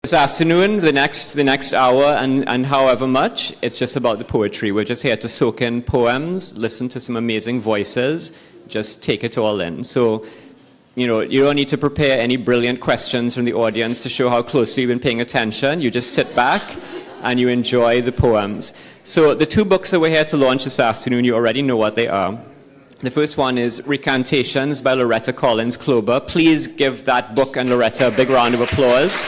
This afternoon, the next hour and however much, it's just about the poetry. We're just here to soak in poems, listen to some amazing voices, just take it all in. So, you know, you don't need to prepare any brilliant questions from the audience to show how closely you've been paying attention. You just sit back and you enjoy the poems. So the two books that we're here to launch this afternoon, you already know what they are. The first one is Ricantations by Loretta Collins Klobah. Please give that book and Loretta a big round of applause.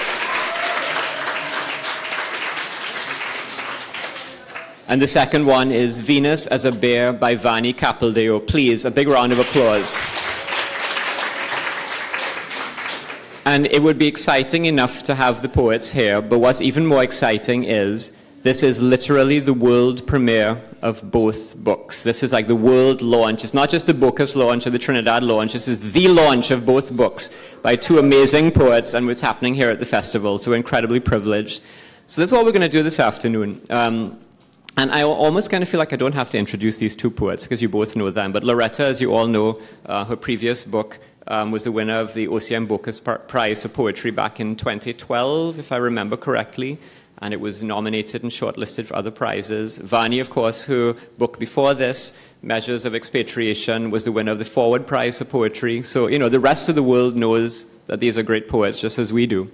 And the second one is Venus as a Bear by Vahni Capildeo. Please, a big round of applause. And it would be exciting enough to have the poets here, but what's even more exciting is this is literally the world premiere of both books. This is like the world launch. It's not just the Bocas launch or the Trinidad launch. This is the launch of both books by two amazing poets, and it's happening here at the festival, so we're incredibly privileged. So that's what we're going to do this afternoon. And I almost kind of feel like I don't have to introduce these two poets because you both know them. But Loretta, as you all know, her previous book was the winner of the NGC Bocas Prize for Poetry back in 2012, if I remember correctly. And it was nominated and shortlisted for other prizes. Vahni, of course, her book before this, Measures of Expatriation, was the winner of the Forward Prize for Poetry. So, you know, the rest of the world knows that these are great poets, just as we do.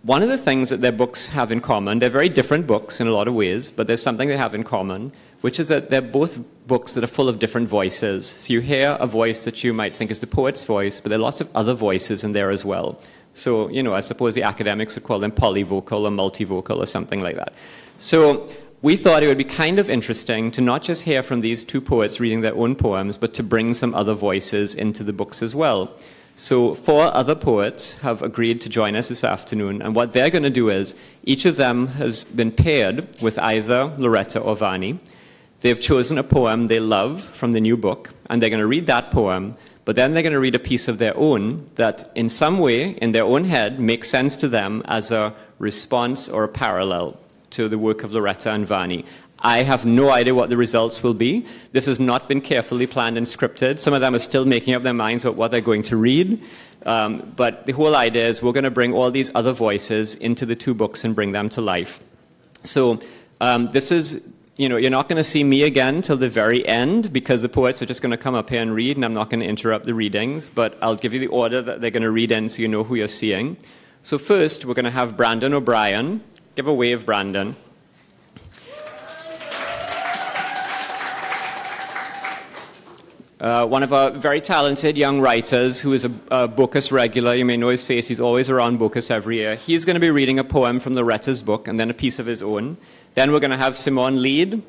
One of the things that their books have in common, they're very different books in a lot of ways, but there's something they have in common, which is that they're both books that are full of different voices. So you hear a voice that you might think is the poet's voice, but there are lots of other voices in there as well. So, you know, I suppose the academics would call them polyvocal or multivocal or something like that. So we thought it would be kind of interesting to not just hear from these two poets reading their own poems, but to bring some other voices into the books as well. So 4 other poets have agreed to join us this afternoon, and what they're going to do is, each of them has been paired with either Loretta or Vahni. They've chosen a poem they love from the new book, and they're going to read that poem, but then they're going to read a piece of their own that in some way, in their own head, makes sense to them as a response or a parallel to the work of Loretta and Vahni. I have no idea what the results will be. This has not been carefully planned and scripted. Some of them are still making up their minds about what they're going to read. But the whole idea is we're going to bring all these other voices into the two books and bring them to life. So this is, you know, you're not going to see me again till the very end because the poets are just going to come up here and read, and I'm not going to interrupt the readings. But I'll give you the order that they're going to read in so you know who you're seeing. So first, we're going to have Brandon O'Brien. Give a wave, Brandon. One of our very talented young writers who is a Bocas regular. You may know his face. He's always around Bocas every year. He's going to be reading a poem from Loretta's book and then a piece of his own. Then we're going to have Simone Leid,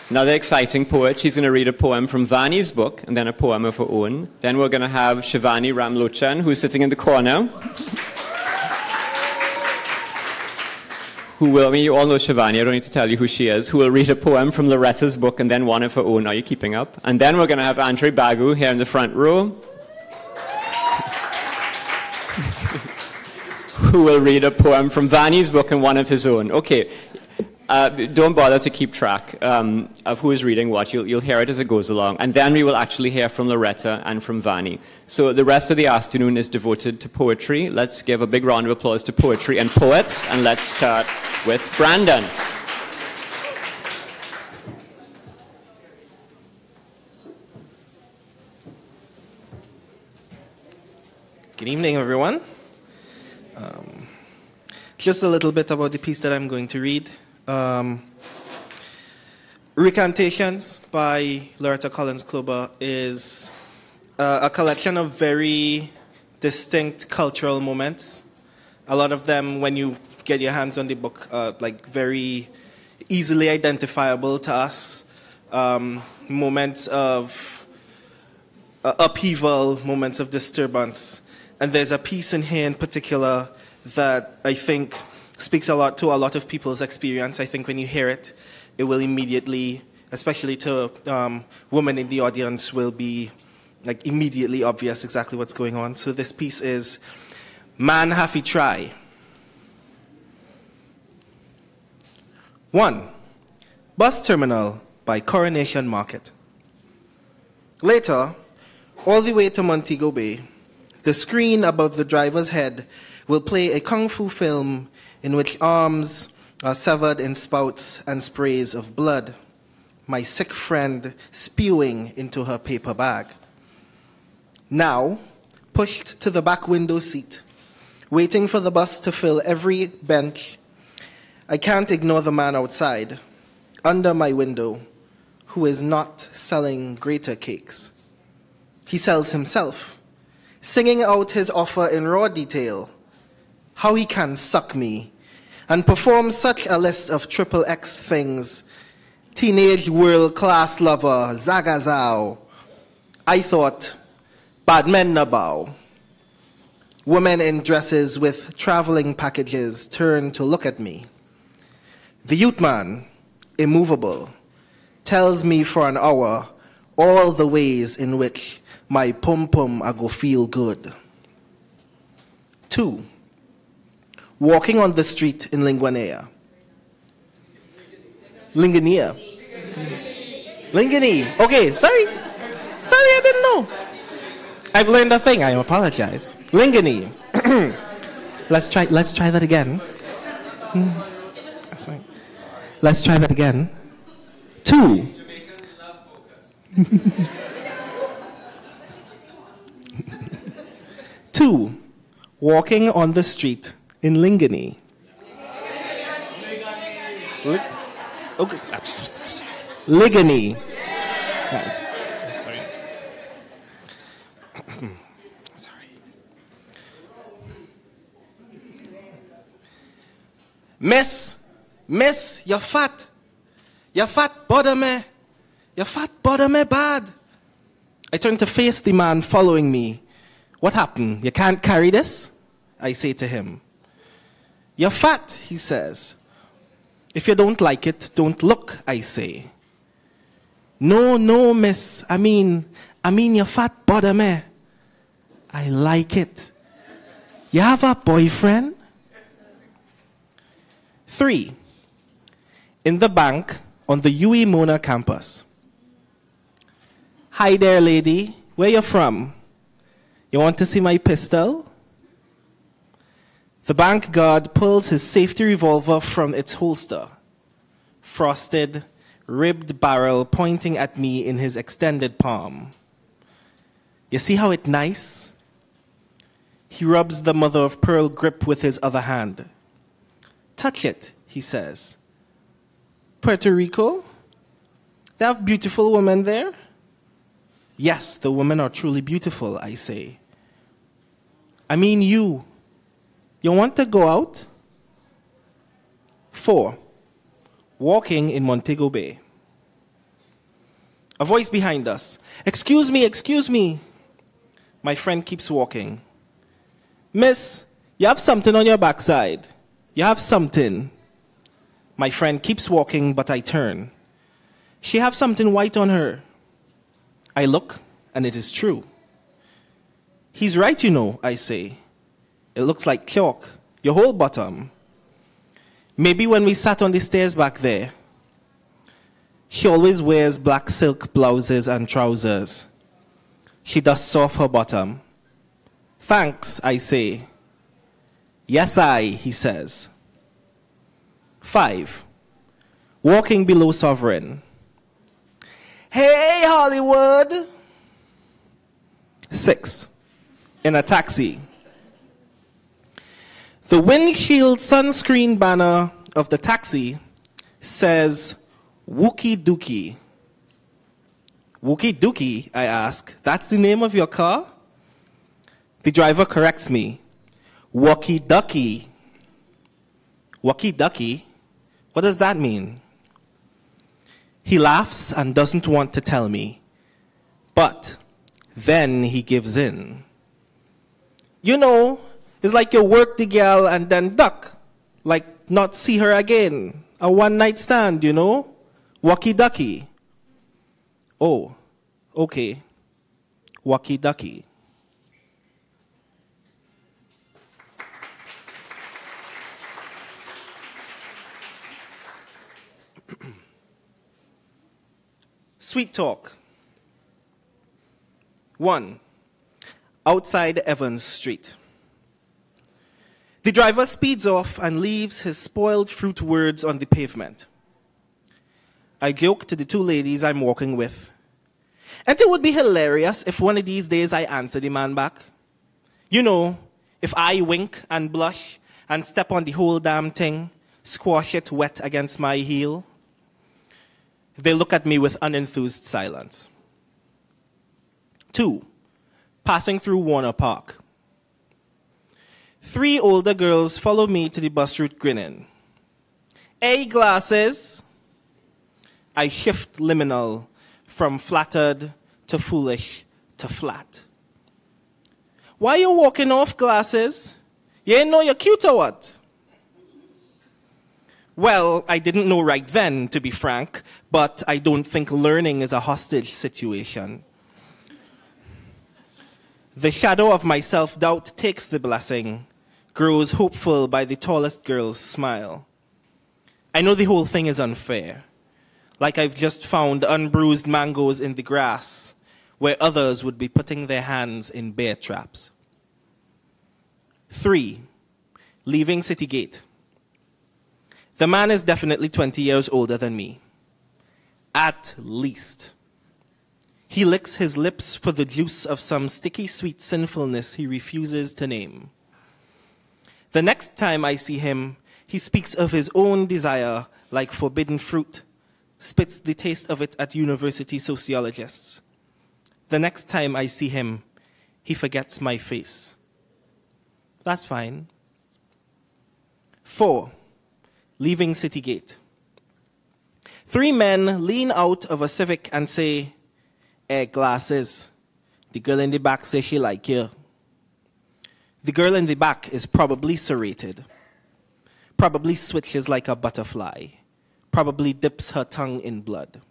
another exciting poet. She's going to read a poem from Vahni's book and then a poem of her own. Then we're going to have Shivanee Ramlochan, who's sitting in the corner. Who will, I mean, you all know Shivanee, I don't need to tell you who she is, who will read a poem from Loretta's book and then one of her own. Are you keeping up? And then we're going to have Andre Bagoo here in the front row, who will read a poem from Vahni's book and one of his own. Okay, don't bother to keep track of who is reading what. You'll hear it as it goes along. And then we will actually hear from Loretta and from Vahni. So the rest of the afternoon is devoted to poetry. Let's give a big round of applause to poetry and poets. And let's start with Brandon. Good evening, everyone. Just a little bit about the piece that I'm going to read. Recantations by Loretta Collins Klobah is a collection of very distinct cultural moments. A lot of them, when you get your hands on the book, like very easily identifiable to us. Moments of upheaval, moments of disturbance. And there's a piece in here in particular that I think speaks a lot to a lot of people's experience. I think when you hear it, it will immediately, especially to women in the audience, will be like immediately obvious exactly what's going on. So this piece is Man Haffy Try. 1. Bus Terminal by Coronation Market. Later, all the way to Montego Bay, The screen above the driver's head will play a kung fu film in which arms are severed in spouts and sprays of blood. My sick friend spewing into her paper bag. Now, pushed to the back window seat, waiting for the bus to fill every bench, I can't ignore the man outside, under my window, who is not selling grater cakes. He sells himself, singing out his offer in raw detail, how he can suck me, and perform such a list of XXX things. Teenage world-class lover, zagazao. I thought, bad men na bow. Women in dresses with traveling packages turn to look at me. The youth man, immovable, tells me for an hour all the ways in which my pum-pum I go feel good. 2, walking on the street in Linguanea. Lingania. Lingani. Okay, sorry. Sorry, I didn't know. I've learned a thing. I apologize. Lingani. Let's try that again. Let's try that again. 2. Two, walking on the street in Lingani. Okay, I'm sorry. Ligani. Sorry. Sorry. Miss, you're fat. You're fat, bother me. You're fat, bother me bad. I turn to face the man following me. What happened? You can't carry this? I say to him. You're fat, he says. If you don't like it, don't look, I say. No, miss. I mean, you're fat, bother me. I like it. You have a boyfriend? 3, in the bank on the UE Mona campus. Hi there, lady. Where you from? You want to see my pistol? The bank guard pulls his safety revolver from its holster. Frosted, ribbed barrel pointing at me in his extended palm. You see how it's nice? He rubs the mother of pearl grip with his other hand. Touch it, he says. Puerto Rico? They have beautiful women there? Yes, the women are truly beautiful, I say. I mean you. You want to go out? 4, walking in Montego Bay. A voice behind us. Excuse me. My friend keeps walking. Miss, you have something on your backside. You have something. My friend keeps walking, but I turn. She have something white on her. I look, and it is true. He's right, you know, I say. It looks like chalk, your whole bottom. Maybe when we sat on the stairs back there. She always wears black silk blouses and trousers. She dusts off her bottom. Thanks, I say. Yes, he says. 5, walking below Sovereign. Hey, Hollywood! 6, in a taxi. The windshield sunscreen banner of the taxi says, Wookie Dookie. Wookie Dookie, I ask. That's the name of your car? The driver corrects me. Walkie Ducky. Walkie Ducky? What does that mean? He laughs and doesn't want to tell me. But then he gives in. You know, it's like you work the girl and then duck. Like not see her again. A one-night stand, you know? Walkie Ducky. Oh, okay. Walkie Ducky. Sweet talk. 1, outside Evans Street. The driver speeds off and leaves his spoiled fruit words on the pavement. I joke to the two ladies I'm walking with, and it would be hilarious if one of these days I answer the man back. You know, if I wink and blush and step on the whole damn thing, squash it wet against my heel. They look at me with unenthused silence. 2, passing through Warner Park. 3 older girls follow me to the bus route grinning. Hey, glasses. I shift liminal from flattered to foolish to flat. Why you walking off, glasses? You ain't know you're cute or what? Well, I didn't know right then, to be frank, but I don't think learning is a hostage situation. The shadow of my self-doubt takes the blessing, grows hopeful by the tallest girl's smile. I know the whole thing is unfair, like I've just found unbruised mangoes in the grass, where others would be putting their hands in bear traps. 3, leaving City Gate. The man is definitely 20 years older than me. At least. He licks his lips for the juice of some sticky sweet sinfulness he refuses to name. The next time I see him, he speaks of his own desire like forbidden fruit, spits the taste of it at university sociologists. The next time I see him, he forgets my face. That's fine. 4, leaving City Gate. 3 men lean out of a Civic and say, "Hey, glasses, the girl in the back says she like you." The girl in the back is probably serrated, probably switches like a butterfly, probably dips her tongue in blood.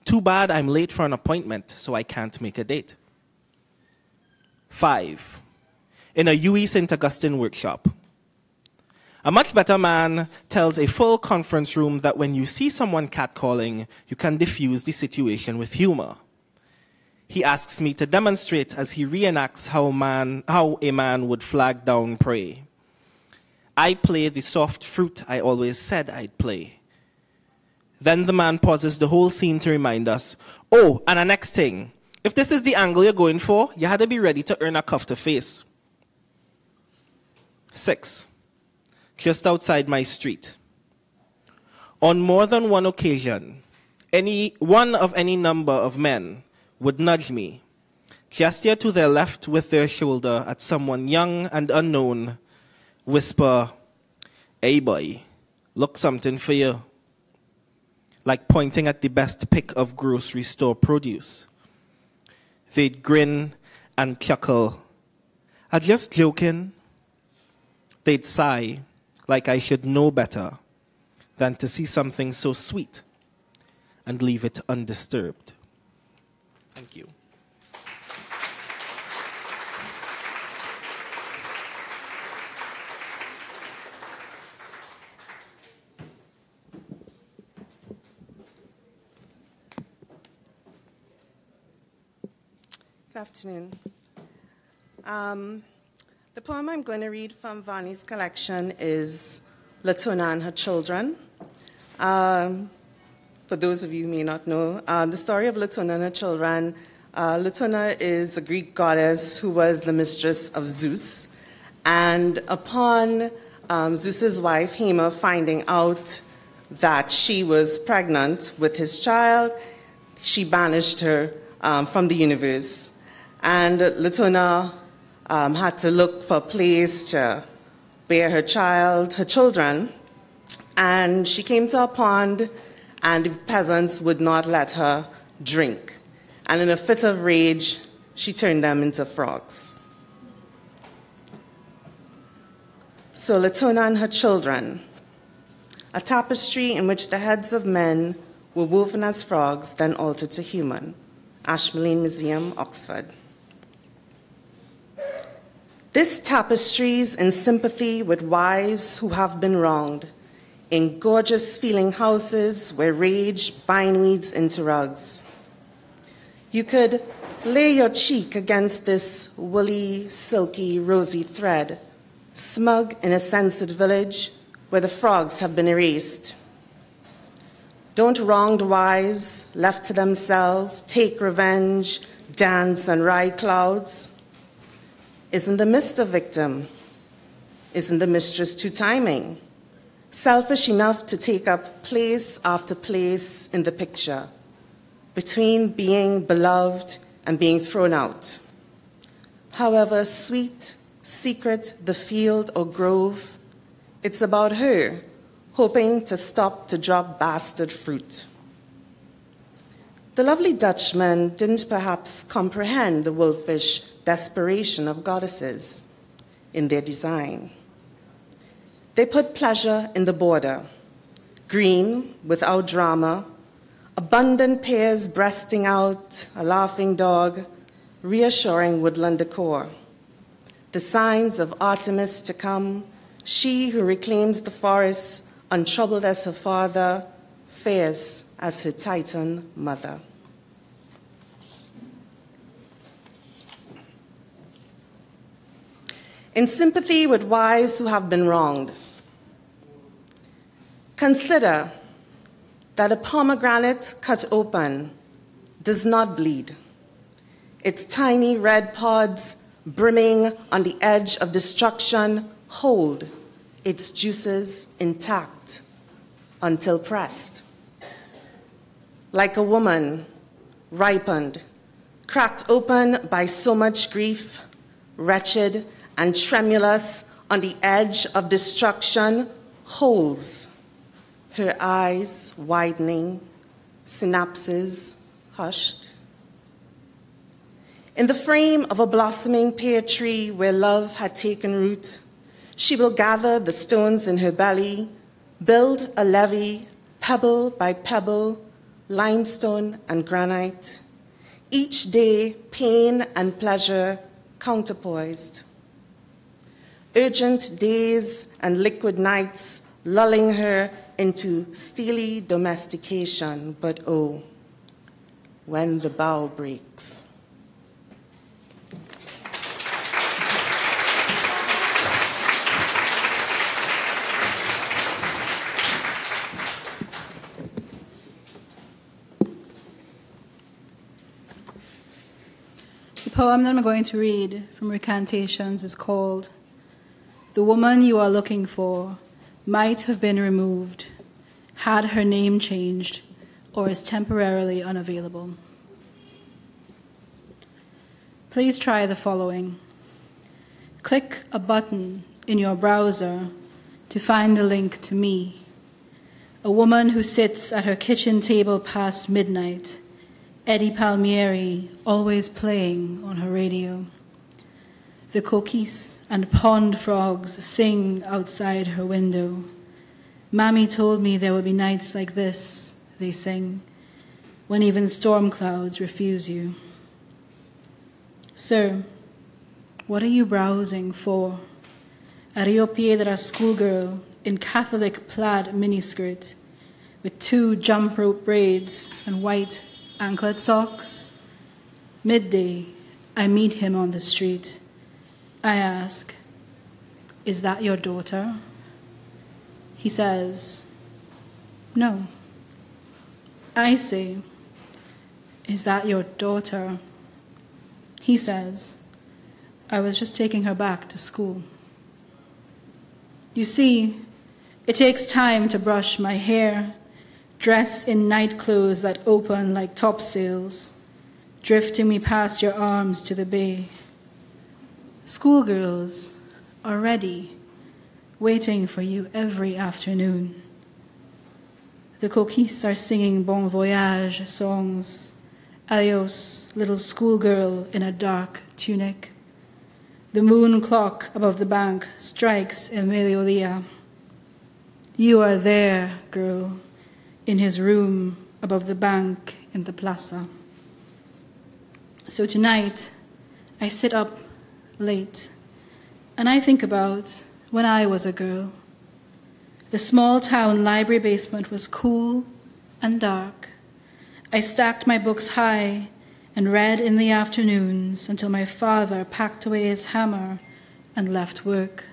Too bad I'm late for an appointment, so I can't make a date. 5, in a UE St. Augustine workshop. A much better man tells a full conference room that when you see someone catcalling, you can diffuse the situation with humor. He asks me to demonstrate as he reenacts how a man would flag down prey. I play the soft fruit I always said I'd play. Then the man pauses the whole scene to remind us, oh, and the next thing, if this is the angle you're going for, you had to be ready to earn a cuff to face. 6, just outside my street. On more than one occasion, one of any number of men would nudge me, gesture to their left with their shoulder at someone young and unknown, whisper, "Hey boy, look something for you," like pointing at the best pick of grocery store produce. They'd grin and chuckle, "I'm just joking." They'd sigh, like I should know better than to see something so sweet and leave it undisturbed. Thank you. Good afternoon. The poem I'm going to read from Vahni's collection is Latona and Her Children. For those of you who may not know, the story of Latona and her children, Latona is a Greek goddess who was the mistress of Zeus. And upon Zeus's wife, Hema, finding out that she was pregnant with his child, she banished her from the universe. And Latona had to look for a place to bear her children. And she came to a pond, and the peasants would not let her drink. And in a fit of rage, she turned them into frogs. So Latona and Her Children, a tapestry in which the heads of men were woven as frogs, then altered to human. Ashmolean Museum, Oxford. This tapestry's in sympathy with wives who have been wronged, in gorgeous feeling houses where rage bindweeds into rugs. You could Lay your cheek against this woolly, silky, rosy thread, smug in a censored village where the frogs have been erased. Don't wronged wives, left to themselves, take revenge, dance and ride clouds. Isn't the mister victim? Isn't the mistress too timing? Selfish enough to take up place after place in the picture, between being beloved and being thrown out. However sweet, secret the field or grove, it's about her, hoping to stop to drop bastard fruit. The lovely Dutchman didn't perhaps comprehend the wolfish desperation of goddesses in their design. They put pleasure in the border, green without drama, abundant pears breasting out, a laughing dog, reassuring woodland decor. The signs of Artemis to come, she who reclaims the forest, untroubled as her father, fierce as her Titan mother. In sympathy with wives who have been wronged, consider that a pomegranate cut open does not bleed. Its tiny red pods brimming on the edge of destruction hold its juices intact until pressed. Like a woman, ripened, cracked open by so much grief, wretched and tremulous on the edge of destruction, holds, her eyes widening, synapses hushed. In the frame of a blossoming pear tree where love had taken root, she will gather the stones in her belly, build a levee, pebble by pebble, limestone and granite, each day pain and pleasure counterpoised. Urgent days and liquid nights lulling her into steely domestication, but oh, when the bough breaks. The poem that I'm going to read from Ricantations is called "The Woman You Are Looking For Might Have Been Removed, Had Her Name Changed, or Is Temporarily Unavailable." Please try the following. Click a button in your browser to find a link to me, a woman who sits at her kitchen table past midnight, Eddie Palmieri always playing on her radio. The coquis and pond frogs sing outside her window. Mammy told me there would be nights like this, they sing, when even storm clouds refuse you. Sir, what are you browsing for? A Rio Piedra schoolgirl in Catholic plaid miniskirt with 2 jump rope braids and white anklet socks? Midday, I meet him on the street. I ask, "Is that your daughter?" He says, "No." I say, "Is that your daughter?" He says, "I was just taking her back to school." You see, it takes time to brush my hair, dress in night clothes that open like topsails, drifting me past your arms to the bay. Schoolgirls are ready, waiting for you every afternoon. The coquis are singing Bon Voyage songs. Adios, little schoolgirl in a dark tunic. The moon clock above the bank strikes El Mediodía. You are there, girl, in his room above the bank in the plaza. So tonight, I sit up late, and I think about when I was a girl. The small town library basement was cool and dark. I stacked my books high and read in the afternoons until my father packed away his hammer and left work.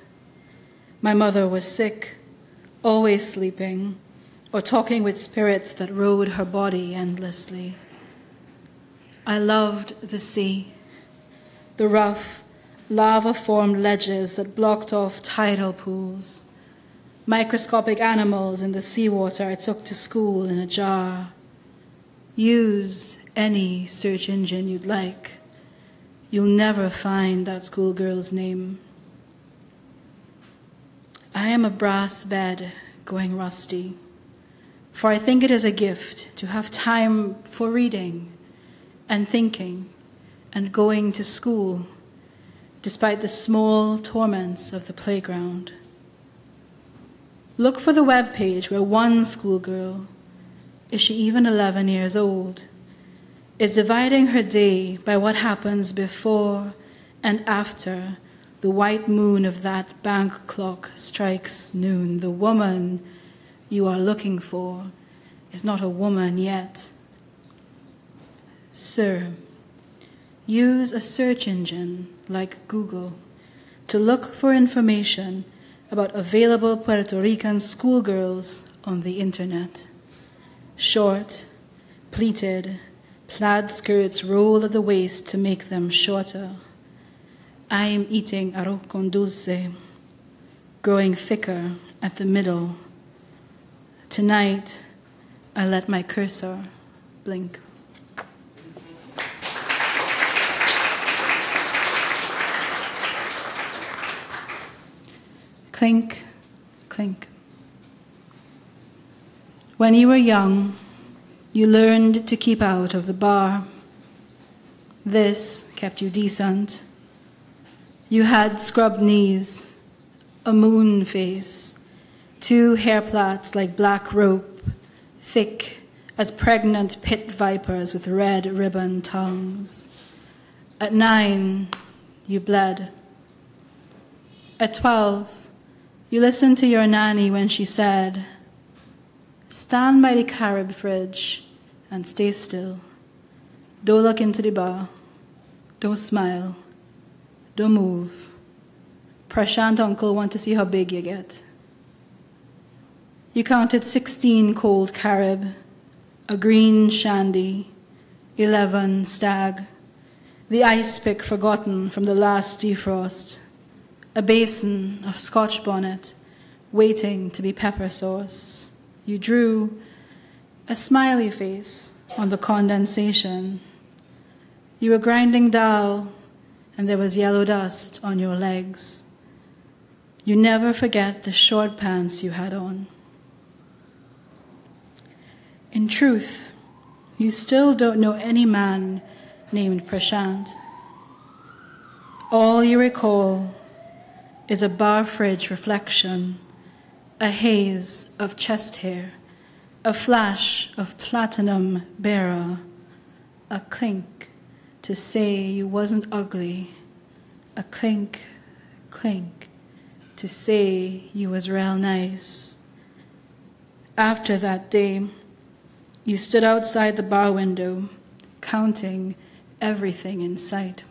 My mother was sick, always sleeping, or talking with spirits that rode her body endlessly. I loved the sea, the rough, lava-formed ledges that blocked off tidal pools, microscopic animals in the seawater I took to school in a jar. Use any search engine you'd like. You'll never find that schoolgirl's name. I am a brass bed going rusty, for I think it is a gift to have time for reading and thinking and going to school, despite the small torments of the playground. Look for the web page where one schoolgirl, is she even 11 years old, is dividing her day by what happens before and after the white moon of that bank clock strikes noon. The woman you are looking for is not a woman yet. Sir, use a search engine like Google to look for information about available Puerto Rican schoolgirls on the internet. Short, pleated, plaid skirts roll at the waist to make them shorter. I am eating arroz con dulce, growing thicker at the middle. Tonight, I let my cursor blink. Clink, clink. When you were young, you learned to keep out of the bar. This kept you decent. You had scrubbed knees, a moon face, 2 hair plaits like black rope, thick as pregnant pit vipers with red ribbon tongues. At 9, you bled. At 12, you listened to your nanny when she said, "Stand by the Carib fridge and stay still. Don't look into the bar. Don't smile. Don't move. Prashant uncle want to see how big you get." You counted 16 cold Carib, a green shandy, 11 stag, the ice pick forgotten from the last defrost, a basin of Scotch bonnet waiting to be pepper sauce. You drew a smiley face on the condensation. You were grinding dal, and there was yellow dust on your legs. You never forget the short pants you had on. In truth, you still don't know any man named Prashant. All you recall is a bar fridge reflection, a haze of chest hair, a flash of platinum bearer, a clink to say you wasn't ugly, a clink, clink to say you was real nice. After that day, you stood outside the bar window, counting everything in sight.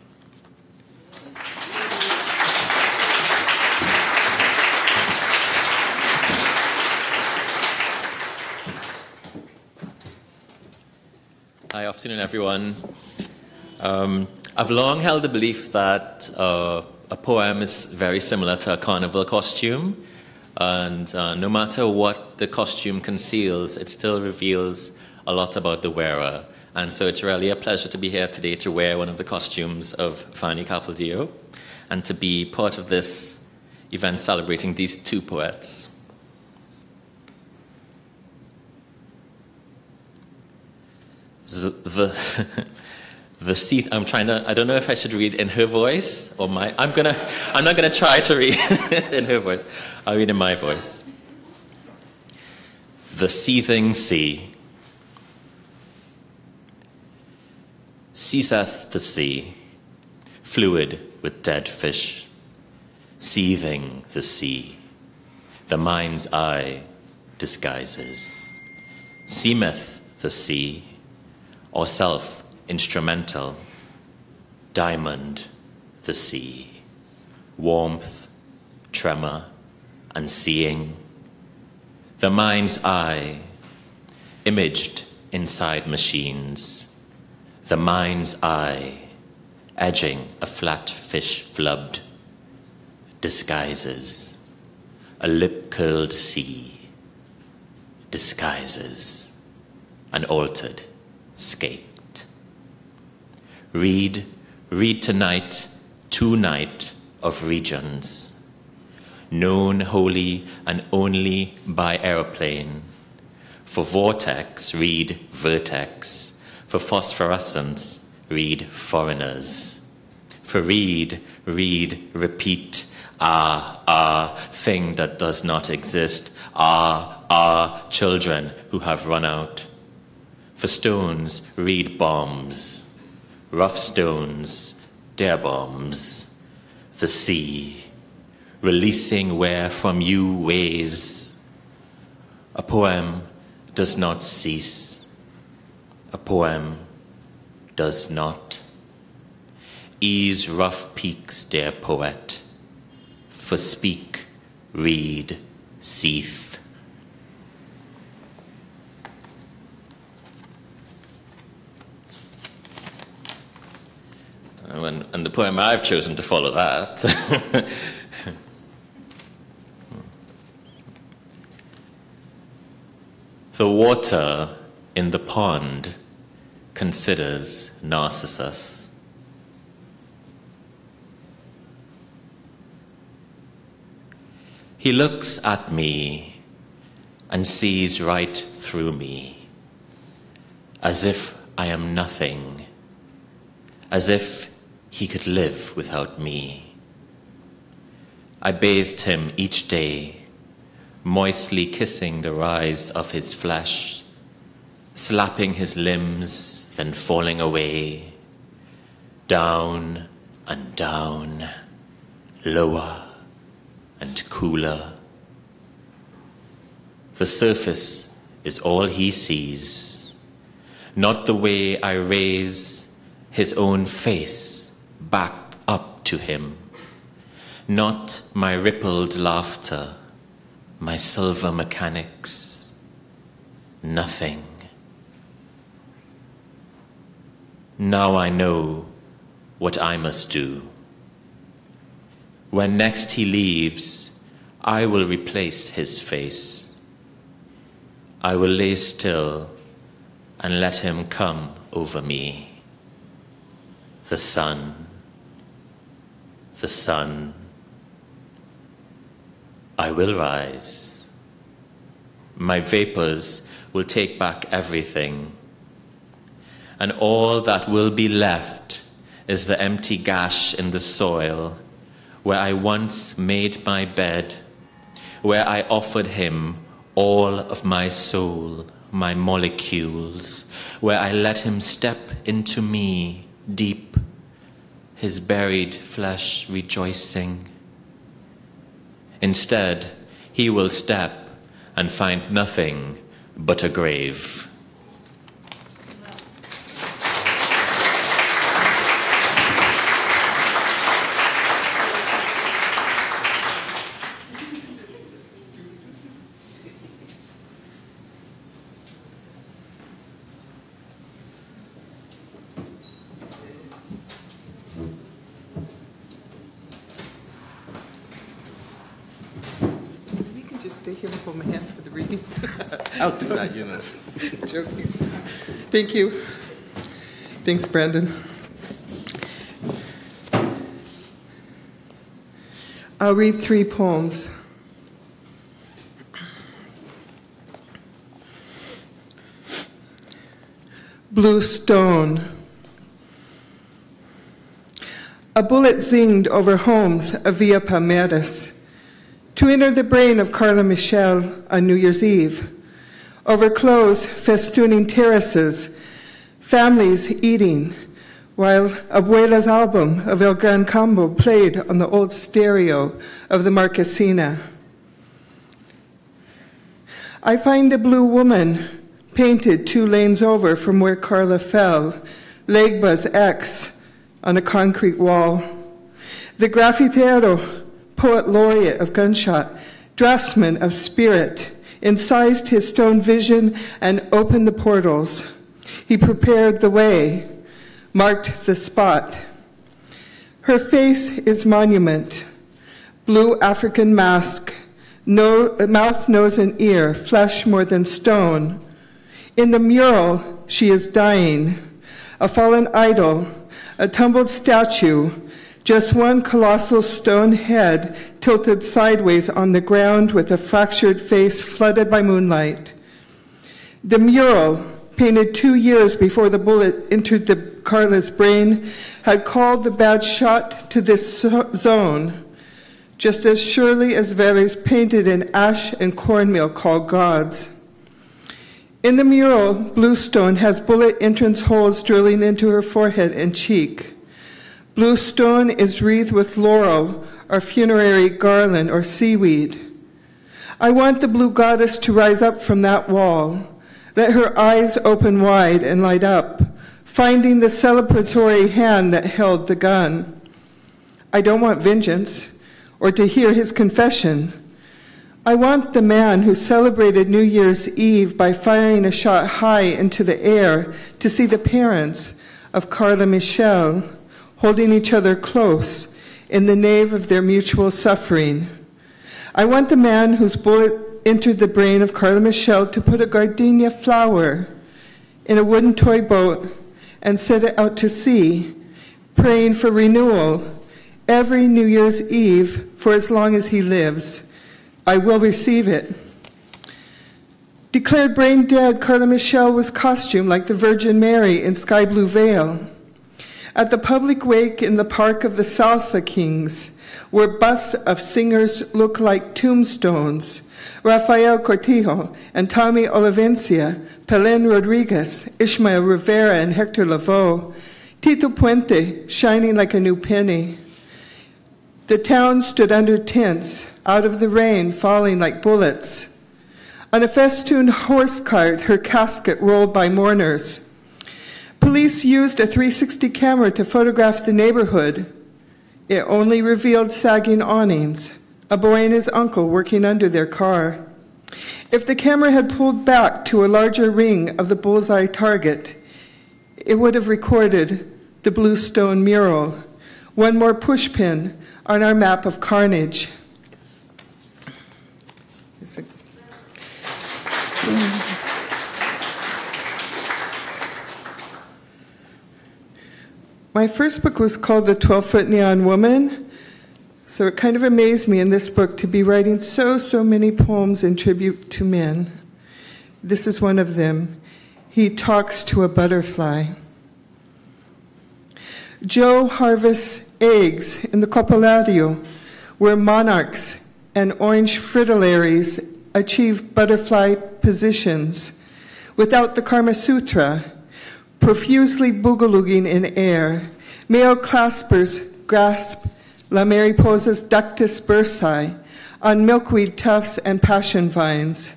Hi, afternoon, everyone. I've long held the belief that a poem is very similar to a carnival costume, and no matter what the costume conceals, it still reveals a lot about the wearer. And so it's really a pleasure to be here today to wear one of the costumes of Vahni Capildeo and to be part of this event celebrating these 2 poets. The seat, I don't know if I should read in her voice or my, I'm not gonna try to read in her voice. I'll read in my voice. The seething sea. Ceaseth the sea, fluid with dead fish, seething the sea, the mind's eye disguises. Seemeth the sea, or self instrumental, diamond, the sea, warmth, tremor, and seeing, the mind's eye, imaged inside machines, the mind's eye, edging a flat fish flubbed, disguises, a lip-curled sea, disguises, an altered skate. Read tonight, tonight of regions, known wholly and only by aeroplane. For vortex, read vertex. For phosphorescence, read foreigners. For read, repeat, thing that does not exist, children who have run out. For stones, read bombs, rough stones, dare bombs, the sea, releasing where from you ways. A poem does not cease, a poem does not. Ease rough peaks, dear poet, for speak, read, seeth. And the poem I've chosen to follow that. The water in the pond considers Narcissus. He looks at me and sees right through me, as if I am nothing, as if he could live without me. I bathed him each day, moistly kissing the rise of his flesh, slapping his limbs, then falling away, down and down, lower and cooler. The surface is all he sees, not the way I raise his own face back up to him, not my rippled laughter, my silver mechanics, nothing. Now I know what I must do. When next he leaves, I will replace his face. I will lay still and let him come over me. The sun, the sun. I will rise. My vapors will take back everything, and all that will be left is the empty gash in the soil where I once made my bed, where I offered him all of my soul, my molecules, where I let him step into me deep, his buried flesh rejoicing. Instead, he will step and find nothing but a grave. I'll do that, you know. Joking. Thank you. Thanks, Brandon. I'll read 3 poems. Blue Stone. A bullet zinged over homes of Villa Palmeras to enter the brain of Carla Michel on New Year's Eve. Over clothes festooning terraces, families eating, while Abuela's album of El Gran Combo played on the old stereo of the Marquesina. I find a blue woman painted 2 lanes over from where Carla fell, Legba's X on a concrete wall. The graffitero, poet laureate of gunshot, draftsman of spirit, incised his stone vision and opened the portals. He prepared the way, marked the spot. Her face is monument, blue African mask, mouth, nose, and ear, flesh more than stone. In the mural, she is dying, a fallen idol, a tumbled statue, just one colossal stone head tilted sideways on the ground with a fractured face flooded by moonlight. The mural, painted 2 years before the bullet entered Carla's brain, had called the bad shot to this zone, just as surely as Veres painted in ash and cornmeal called gods. In the mural, Bluestone has bullet entrance holes drilling into her forehead and cheek. Bluestone is wreathed with laurel or funerary garland or seaweed. I want the blue goddess to rise up from that wall. Let her eyes open wide and light up, finding the celebratory hand that held the gun. I don't want vengeance or to hear his confession. I want the man who celebrated New Year's Eve by firing a shot high into the air to see the parents of Carla Michel holding each other close in the nave of their mutual suffering. I want the man whose bullet entered the brain of Carla Michel to put a gardenia flower in a wooden toy boat and set it out to sea, praying for renewal every New Year's Eve for as long as he lives. I will receive it. Declared brain dead, Carla Michel was costumed like the Virgin Mary in sky blue veil. At the public wake in the Park of the Salsa Kings, where busts of singers look like tombstones, Rafael Cortijo and Tommy Olivencia, Pelén Rodriguez, Ishmael Rivera, and Hector Lavoe, Tito Puente shining like a new penny. The town stood under tents, out of the rain falling like bullets. On a festooned horse cart, her casket rolled by mourners. Police used a 360 camera to photograph the neighborhood. It only revealed sagging awnings, a boy and his uncle working under their car. If the camera had pulled back to a larger ring of the bullseye target, it would have recorded the Bluestone mural, one more pushpin on our map of carnage. My first book was called The 12-Foot Neon Woman, so it kind of amazed me in this book to be writing so many poems in tribute to men. This is one of them. He talks to a butterfly. Joe harvests eggs in the copulario, where monarchs and orange fritillaries achieve butterfly positions. Without the Kama Sutra, profusely boogalooging in air, male claspers grasp La Mariposa's ductus bursae on milkweed tufts and passion vines.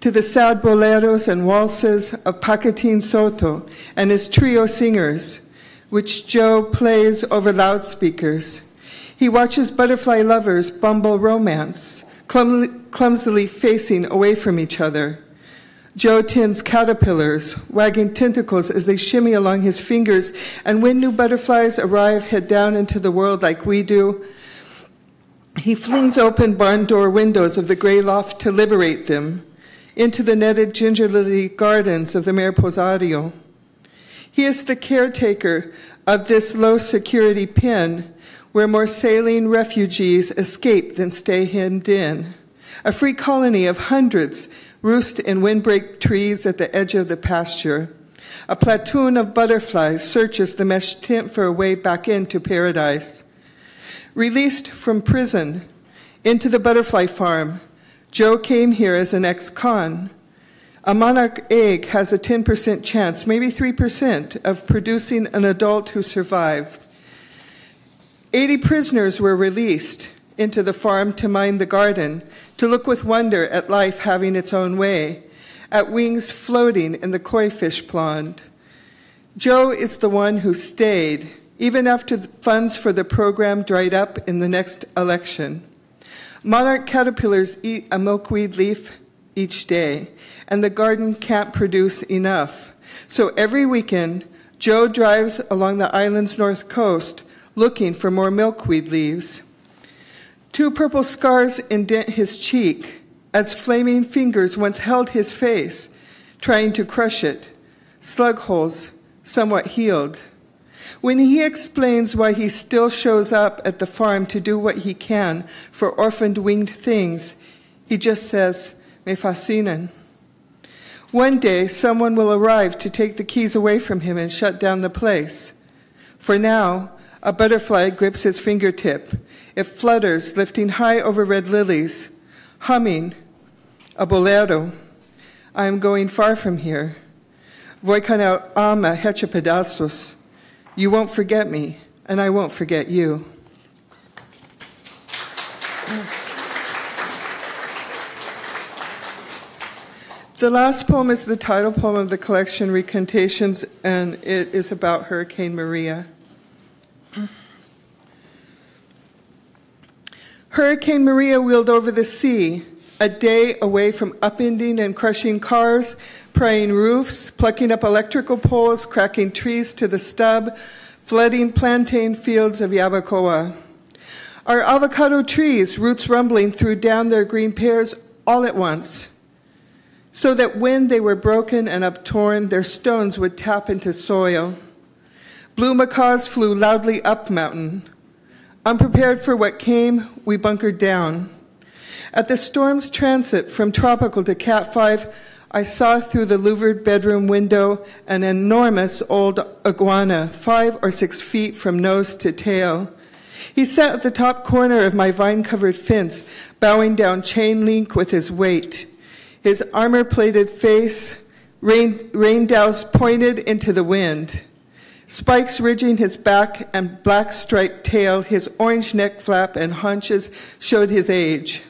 To the sad boleros and waltzes of Pacatin Soto and his trio singers, which Joe plays over loudspeakers, he watches butterfly lovers bumble romance, clumsily facing away from each other. Joe tends caterpillars, wagging tentacles as they shimmy along his fingers, and when new butterflies arrive head down into the world like we do, he flings open barn door windows of the gray loft to liberate them into the netted ginger lily gardens of the Mariposario. He is the caretaker of this low-security pen where more sailing refugees escape than stay hemmed in. A free colony of hundreds roost in windbreak trees at the edge of the pasture. A platoon of butterflies searches the mesh tent for a way back into paradise. Released from prison into the butterfly farm, Joe came here as an ex-con. A monarch egg has a 10% chance, maybe 3%, of producing an adult who survived. 80 prisoners were released into the farm to mind the garden, to look with wonder at life having its own way, at wings floating in the koi fish pond. Joe is the one who stayed, even after the funds for the program dried up in the next election. Monarch caterpillars eat a milkweed leaf each day, and the garden can't produce enough. So every weekend, Joe drives along the island's north coast looking for more milkweed leaves. 2 purple scars indent his cheek as flaming fingers once held his face, trying to crush it. Slug holes, somewhat healed. When he explains why he still shows up at the farm to do what he can for orphaned winged things, he just says, "Me fascinan." One day, someone will arrive to take the keys away from him and shut down the place. For now, a butterfly grips his fingertip. It flutters, lifting high over red lilies, humming a bolero. I am going far from here. Voy con el alma hecha pedazos. You won't forget me, and I won't forget you. The last poem is the title poem of the collection, Ricantations, and it is about Hurricane Maria. Hurricane Maria wheeled over the sea, a day away from upending and crushing cars, prying roofs, plucking up electrical poles, cracking trees to the stub, flooding plantain fields of Yabacoa. Our avocado trees, roots rumbling, threw down their green pears all at once, so that when they were broken and uptorn, their stones would tap into soil. Blue macaws flew loudly up mountain. Unprepared for what came, we bunkered down. At the storm's transit from tropical to Cat 5, I saw through the louvered bedroom window an enormous old iguana, 5 or 6 feet from nose to tail. He sat at the top corner of my vine-covered fence, bowing down chain link with his weight. His armor-plated face, rain douse pointed into the wind. Spikes ridging his back and black striped tail, his orange neck flap and haunches showed his age.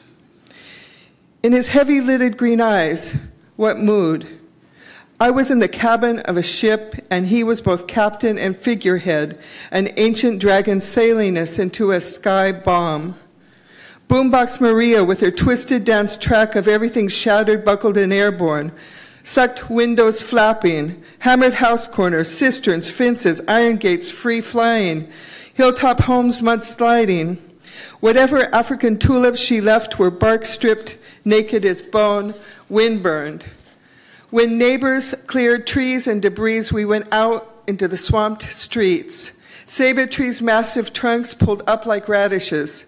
In his heavy-lidded green eyes, what mood? I was in the cabin of a ship, and he was both captain and figurehead, an ancient dragon sailing us into a sky bomb. Boombox Maria, with her twisted dance track of everything shattered, buckled, and airborne, sucked windows flapping, hammered house corners, cisterns, fences, iron gates free-flying, hilltop homes mudsliding. Whatever African tulips she left were bark-stripped, naked as bone, wind-burned. When neighbors cleared trees and debris, we went out into the swamped streets. Ceiba trees' massive trunks pulled up like radishes.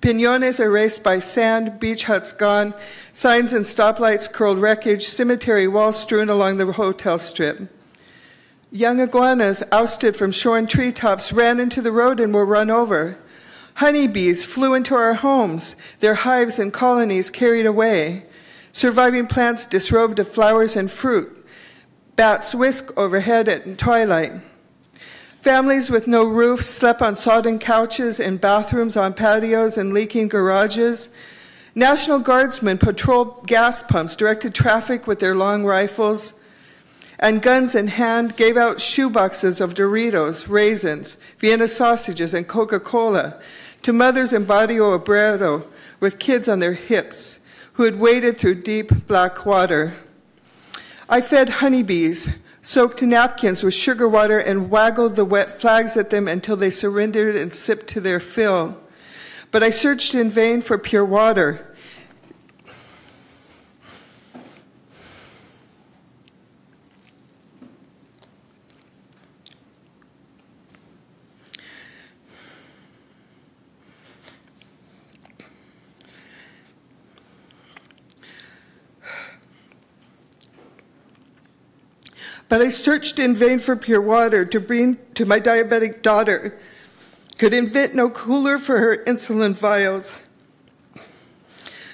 Piñones erased by sand, beach huts gone, signs and stoplights curled wreckage, cemetery walls strewn along the hotel strip. Young iguanas, ousted from shorn treetops, ran into the road and were run over. Honeybees flew into our homes, their hives and colonies carried away. Surviving plants disrobed of flowers and fruit. Bats whisk overhead at twilight. Families with no roofs slept on sodden couches in bathrooms, on patios, and leaking garages. National Guardsmen patrolled gas pumps, directed traffic with their long rifles, and guns in hand gave out shoeboxes of Doritos, raisins, Vienna sausages, and Coca-Cola to mothers in Barrio Obrero with kids on their hips who had waded through deep black water. I fed honeybees, soaked napkins with sugar water, and waggled the wet flags at them until they surrendered and sipped to their fill. But I searched in vain for pure water. But I searched in vain for pure water to bring to my diabetic daughter. Could invent no cooler for her insulin vials.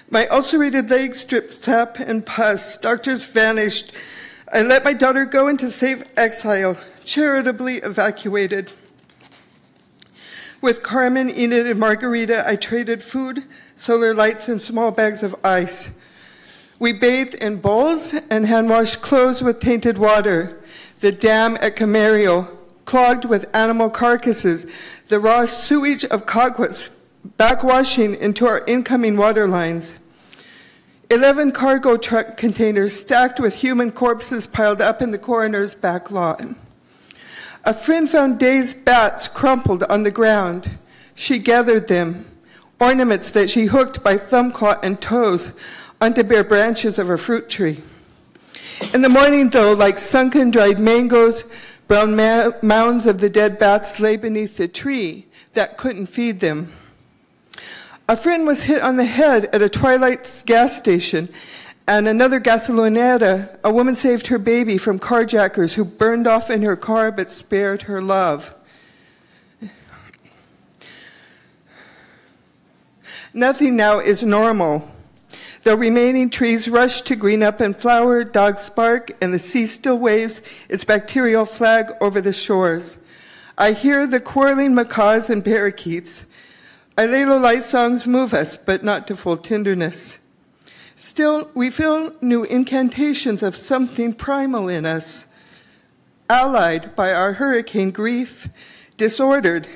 My ulcerated legs dripped sap and pus. Doctors vanished. I let my daughter go into safe exile, charitably evacuated. With Carmen, Enid, and Margarita, I traded food, solar lights, and small bags of ice. We bathed in bowls and hand-washed clothes with tainted water. The dam at Camarillo, clogged with animal carcasses, the raw sewage of Caguas backwashing into our incoming water lines. 11 cargo truck containers stacked with human corpses piled up in the coroner's back lawn. A friend found dazed bats crumpled on the ground. She gathered them, ornaments that she hooked by thumb claw and toes onto bare branches of a fruit tree. In the morning, though, like sunken dried mangoes, brown mounds of the dead bats lay beneath the tree that couldn't feed them. A friend was hit on the head at a Twilight's gas station, and another gasolinera, a woman saved her baby from carjackers who burned off in her car but spared her love. Nothing now is normal. The remaining trees rush to green up and flower, dogs bark, and the sea still waves its bacterial flag over the shores. I hear the quarreling macaws and parakeets. Alelo light songs move us, but not to full tenderness. Still, we feel new incantations of something primal in us, allied by our hurricane grief, disordered,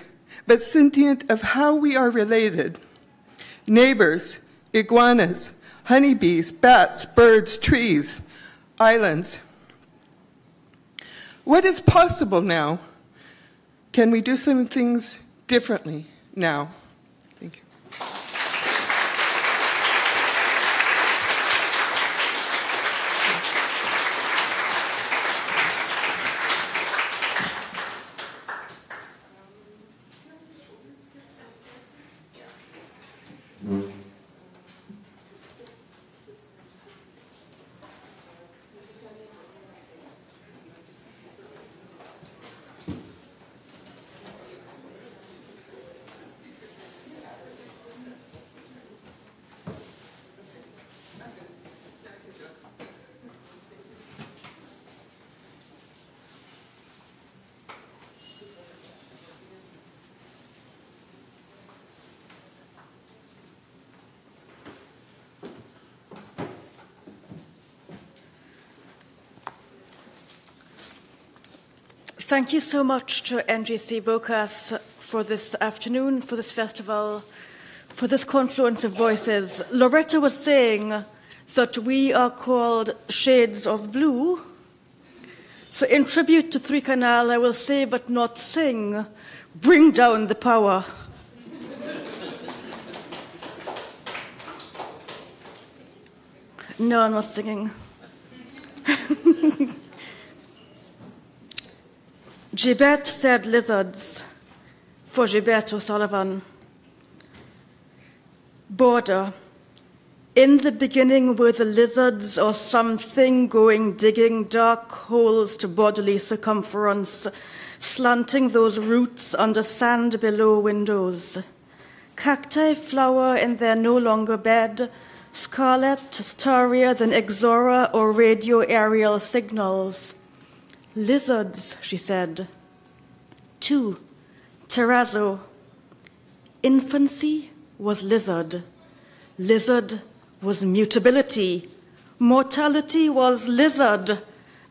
but sentient of how we are related. Neighbors, iguanas, honeybees, bats, birds, trees, islands. What is possible now? Can we do some things differently now? Thank you. Thank you so much to NGC Bocas for this afternoon, for this festival, for this confluence of voices. Loretta was saying that we are called shades of blue. So in tribute to Three Canal, I will say but not sing, bring down the power. No, I'm not singing. Gibet said lizards for Gilbert O'Sullivan. Border. In the beginning were the lizards or something going digging dark holes to bodily circumference, slanting those roots under sand below windows. Cacti flower in their no longer bed, scarlet, starrier than Exora or radio aerial signals. Lizards, she said. 2. Terrazzo. Infancy was lizard. Lizard was mutability. Mortality was lizard.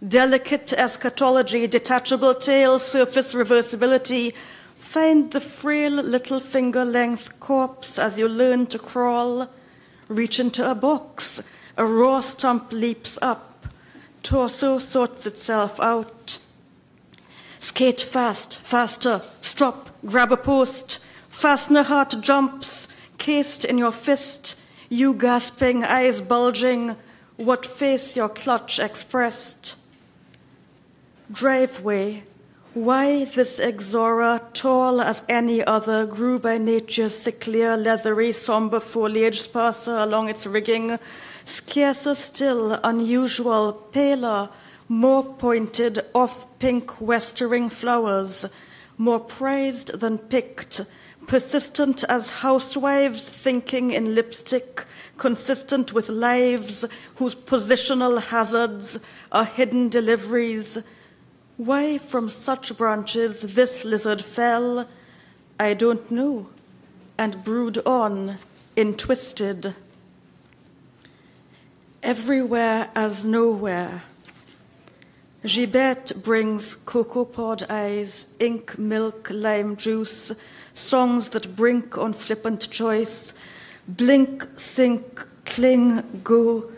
Delicate eschatology, detachable tail, surface reversibility. Find the frail little finger-length corpse as you learn to crawl. Reach into a box. A raw stump leaps up. Torso sorts itself out. Skate fast, faster, stop, grab a post. Fastener heart jumps, cased in your fist. You gasping, eyes bulging, what face your clutch expressed. Driveway, why this Exora, tall as any other, grew by nature's sicklier, leathery, somber foliage sparser along its rigging, scarcer still, unusual, paler, more pointed, off-pink westering flowers, more prized than picked, persistent as housewives thinking in lipstick, consistent with lives whose positional hazards are hidden deliveries. Why from such branches this lizard fell, I don't know, and brewed on in twisted. everywhere as nowhere. Gibette brings cocoa pod eyes, ink, milk, lime juice, songs that brink on flippant choice, blink, sink, cling, go,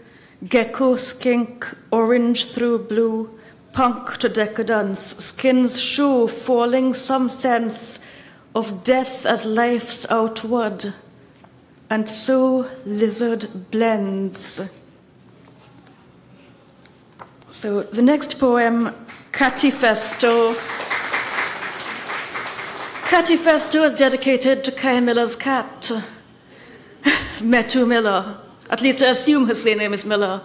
gecko, skink, orange through blue, punk to decadence, skins show falling some sense of death as life's outward, and so lizard blends. So the next poem, Catifesto. Catifesto is dedicated to Kai Miller's cat, Metu Miller. At least I assume his name is Miller.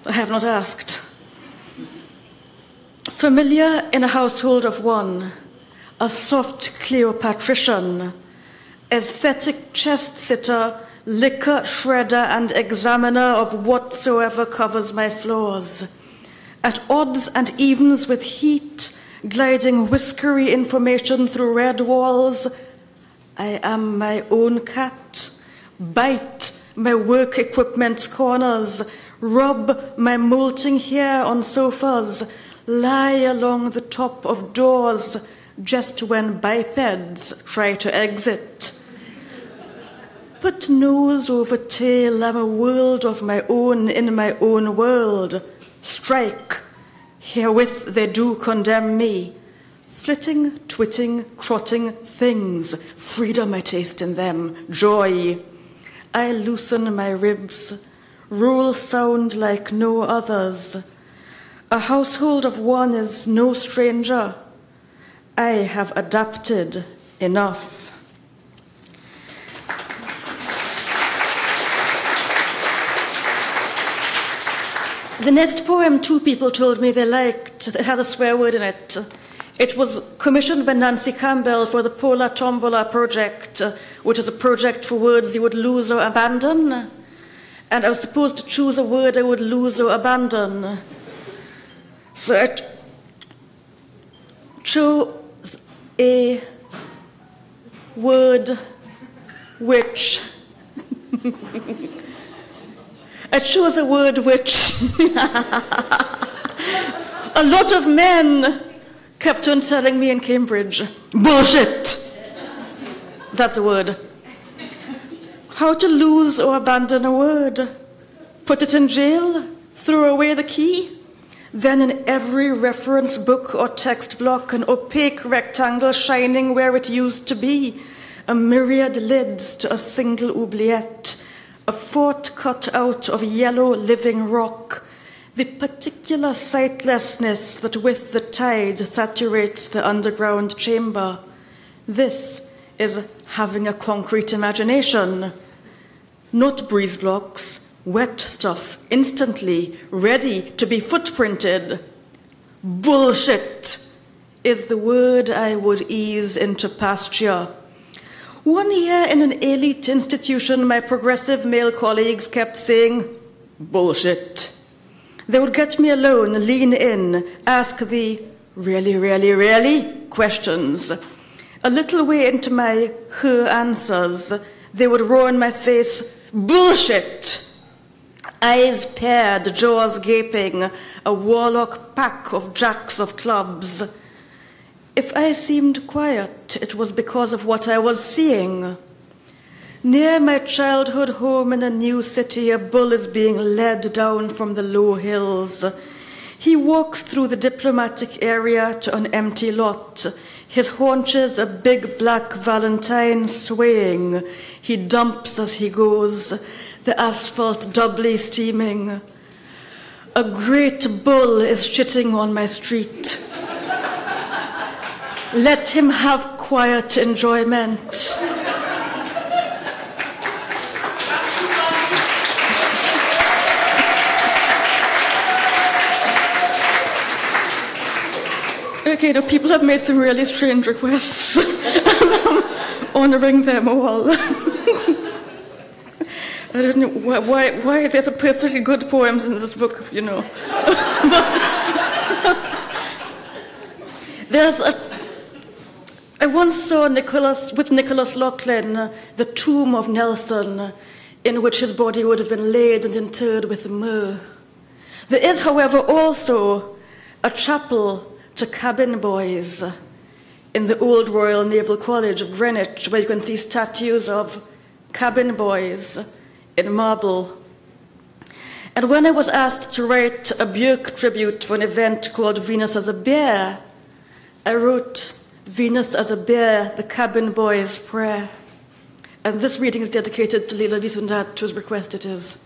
I have not asked. Familiar in a household of one, a soft Cleopatrician, aesthetic chest-sitter, liquor shredder and examiner of whatsoever covers my floors. At odds and evens with heat, gliding whiskery information through red walls, I am my own cat. Bite my work equipment's corners, rub my molting hair on sofas, lie along the top of doors just when bipeds try to exit. But nose over tail, I'm a world of my own in my own world. Strike, herewith they do condemn me. Flitting, twitting, trotting things, freedom I taste in them, joy. I loosen my ribs, rule sound like no others. A household of one is no stranger. I have adapted enough. The next poem, two people told me they liked. It had a swear word in it. It was commissioned by Nancy Campbell for the Pola Tombola project, which is a project for words you would lose or abandon. And I was supposed to choose a word I would lose or abandon. So I chose a word which... I chose a word which a lot of men kept on telling me in Cambridge. Bullshit! That's the word. How to lose or abandon a word. Put it in jail? Throw away the key? Then in every reference book or text block, an opaque rectangle shining where it used to be, a myriad lids to a single oubliette, a fort cut out of yellow living rock, the particular sightlessness that with the tide saturates the underground chamber. This is having a concrete imagination. Not breeze blocks, wet stuff, instantly ready to be footprinted. Bullshit is the word I would ease into pasture. 1 year in an elite institution, my progressive male colleagues kept saying, bullshit. They would get me alone, lean in, ask the really questions. A little way into my her answers, they would roar in my face, bullshit. Eyes paired, jaws gaping, a warlock pack of jacks of clubs. If I seemed quiet, it was because of what I was seeing. Near my childhood home in a new city, a bull is being led down from the low hills. He walks through the diplomatic area to an empty lot, his haunches a big black valentine swaying. He dumps as he goes, the asphalt doubly steaming. A great bull is shitting on my street. Let him have quiet enjoyment. Okay, now people have made some really strange requests. I'm honoring them all. I don't know why there's a perfectly good poems in this book, you know. I once saw Nicholas Lachlan, The Tomb of Nelson. in which his body would have been laid and interred with myrrh. There is, however, also a chapel to cabin boys in the Old Royal Naval College of Greenwich, where you can see statues of cabin boys in marble. And when I was asked to write a Björk tribute for an event called Venus as a Bear, I wrote Venus as a Bear, the Cabin Boy's Prayer. And this reading is dedicated to Leila Visundat, whose request it is.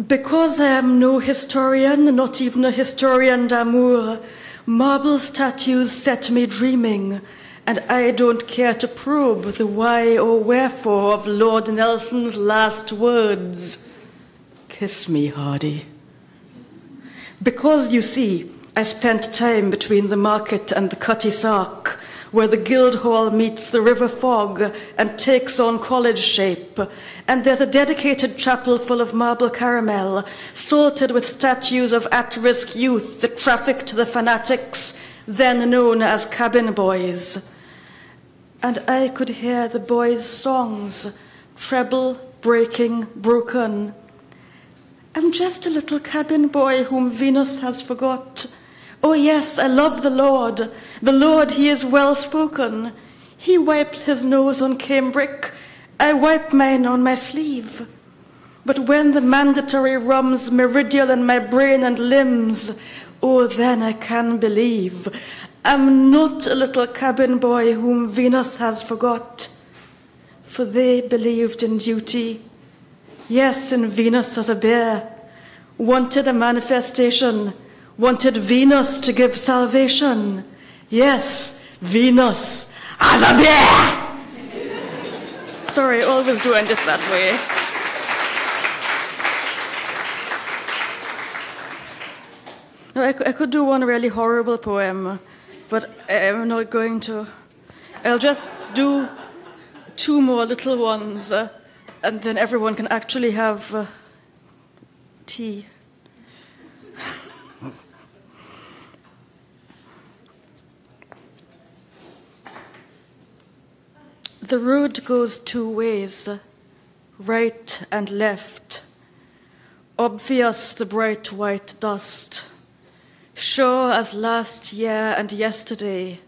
Because I am no historian, not even a historian d'amour, marble statues set me dreaming, and I don't care to probe the why or wherefore of Lord Nelson's last words. Kiss me, Hardy. Because, you see, I spent time between the market and the Cutty Sark, where the Guildhall meets the River Fog and takes on college shape, and there's a dedicated chapel full of marble caramel, salted with statues of at-risk youth that trafficked the fanatics, then known as cabin boys. And I could hear the boys' songs, treble, breaking, broken. I'm just a little cabin boy whom Venus has forgot. Oh yes, I love the Lord. The Lord, he is well spoken. He wipes his nose on cambric. I wipe mine on my sleeve. But when the mandatory rums meridial in my brain and limbs, oh, then I can believe I'm not a little cabin boy whom Venus has forgot. For they believed in duty. Yes, in Venus as a bear. Wanted a manifestation. Wanted Venus to give salvation. Yes, Venus as a bear! Sorry, always doing it that way. No, I could do one really horrible poem, but I'm not going to. I'll just do two more little ones, and then everyone can actually have tea. The road goes two ways, right and left. Obvious the bright white dust. Sure as last year and yesterday.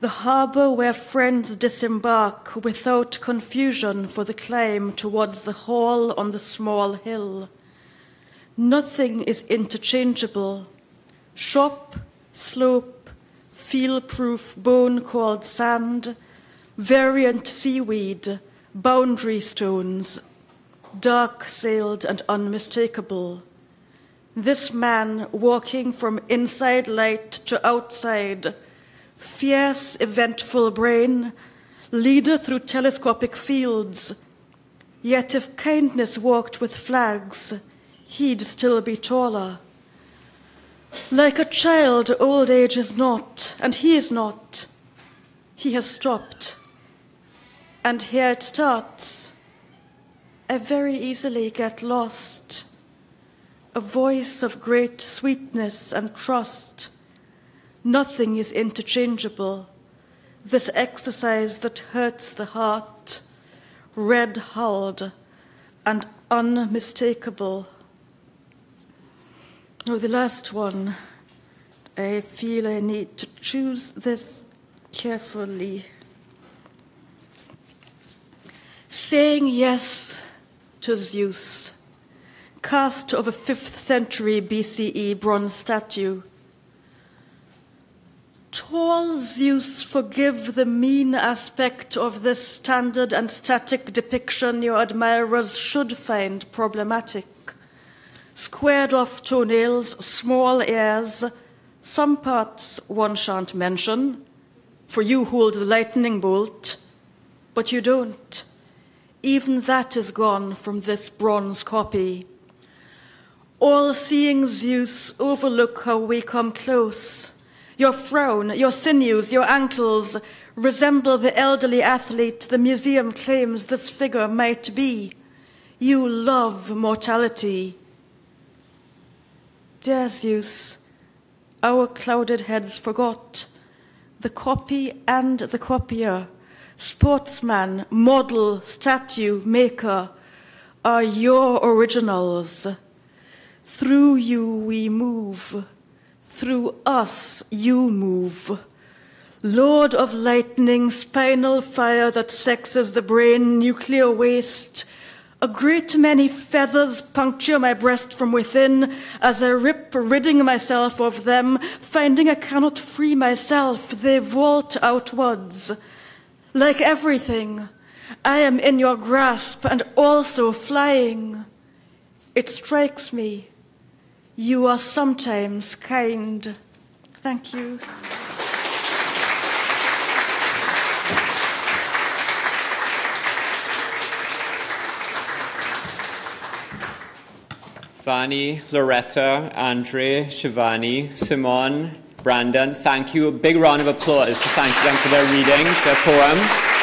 The harbour where friends disembark without confusion for the climb towards the hall on the small hill. Nothing is interchangeable. Shop, slope, feel-proof bone called sand, variant seaweed, boundary stones, dark-sailed and unmistakable. This man walking from inside light to outside, fierce, eventful brain, leader through telescopic fields. Yet if kindness walked with flags, he'd still be taller. Like a child, old age is not, and he is not. He has stopped. And here it starts. I very easily get lost. A voice of great sweetness and trust. Nothing is interchangeable. This exercise that hurts the heart, red-hulled and unmistakable. Oh, the last one. I feel I need to choose this carefully. Saying yes to Zeus, cast of a 5th century BCE bronze statue. Tall Zeus, forgive the mean aspect of this standard and static depiction your admirers should find problematic. Squared off toenails, small ears, some parts one shan't mention, for you hold the lightning bolt, but you don't. Even that is gone from this bronze copy. All-seeing Zeus, overlook how we come close. Your frown, your sinews, your ankles resemble the elderly athlete the museum claims this figure might be. You love mortality. Dear Zeus, our clouded heads forgot. The copy and the copier sportsman, model, statue, maker, are your originals. Through you we move, through us you move. Lord of lightning, spinal fire that sexes the brain, nuclear waste. A great many feathers puncture my breast from within as I rip, ridding myself of them, finding I cannot free myself. They vault outwards. Like everything, I am in your grasp and also flying. It strikes me, you are sometimes kind. Thank you. Vahni, Loretta, Andre, Shivanee, Simone, Brandon, thank you. A big round of applause to thank them for their readings, their poems.